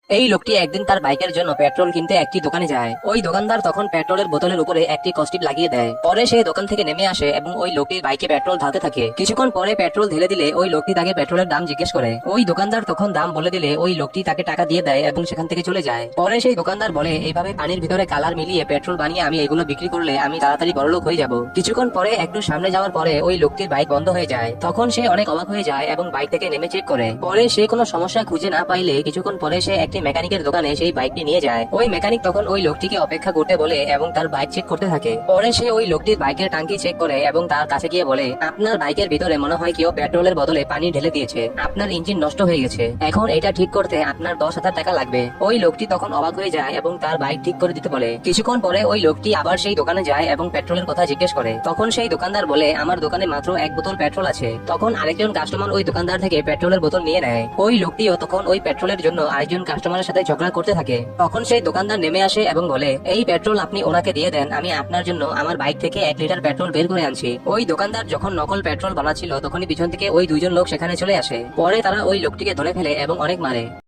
এই লোকটি একদিন তার বাইকের জন্য পেট্রোল কিনতে একটি দোকানে যায়। ওই দোকানদার তখন পেট্রোলের বোতলের উপরে একটি কস্টিপ লাগিয়ে দেয়। পরে সে দোকান থেকে নেমে আসে এবং ওই লোকটির বাইকে পেট্রোল ঢালতে থাকে। কিছুক্ষণ পরে পেট্রোল ঢেলে দিলে ওই লোকটি তাকে পেট্রোলের দাম জিজ্ঞেস করে। ওই দোকানদার তখন দাম বলে দিলে ওই লোকটি তাকে টাকা দিয়ে দেয় এবং সেখান থেকে চলে যায়। পরে সেই দোকানদার বলে, এইভাবে পানির ভিতরে কালার মিলিয়ে পেট্রোল বানিয়ে আমি এগুলো বিক্রি করলে আমি তাড়াতাড়ি বড়লোক হয়ে যাব। কিছুক্ষণ পরে একটু সামনে যাওয়ার পরে ওই লোকটির বাইক বন্ধ হয়ে যায়। তখন সে অনেক অবাক হয়ে যায় এবং বাইক থেকে নেমে চেক করে। পরে সে কোনো সমস্যা খুঁজে না পাইলে কিছুক্ষণ পরে সে একটি মেকানিকের দোকানে সেই বাইকটি নিয়ে যায়। ওই মেকানিক তখন ওই লোকটিকে অপেক্ষা করতে বলে এবং তার বাইক চেক করতে থাকে। পরে সে ওই লোকটির বাইকের টাঙ্কি চেক করে এবং তার কাছে গিয়ে বলে, আপনার বাইকের ভিতরে মনে হয় কেউ পেট্রোলের বদলে পানি ঢেলে দিয়েছে, আপনার ইঞ্জিন নষ্ট হয়ে গেছে, এখন এটা ঠিক করতে আপনার 10,000 টাকা লাগবে। ওই লোকটি তখন অবাক হয়ে যায় এবং তার বাইক ঠিক করে দিতে বলে। কিছুক্ষণ পরে ওই লোকটি আবার সেই দোকানে যায় এবং পেট্রোলের কথা জিজ্ঞেস করে। তখন সেই দোকানদার বলে, আমার দোকানে মাত্র 1 বোতল পেট্রোল আছে। তখন আরেকজন কাস্টমার ওই দোকানদার থেকে পেট্রোলের বোতল নিয়ে নেয়। ওই লোকটিও তখন ওই পেট্রোলের জন্য আরেকজন কাস্টমারের সাথে ঝগড়া করতে থাকে। তখন সেই দোকানদার নেমে আসে এবং বলে, এই পেট্রোল আপনি ওনাকে দিয়ে দেন, আমি আপনার জন্য আমার বাইক থেকে 1 লিটার পেট্রোল বের করে আনছি। ওই দোকানদার যখন নকল পেট্রোল বানাচ্ছিল তখনই পিছন থেকে ওই দুইজন লোক সেখানে চলে আসে। পরে তারা ওই লোকটিকে ধরে ফেলে এবং অনেক মারে।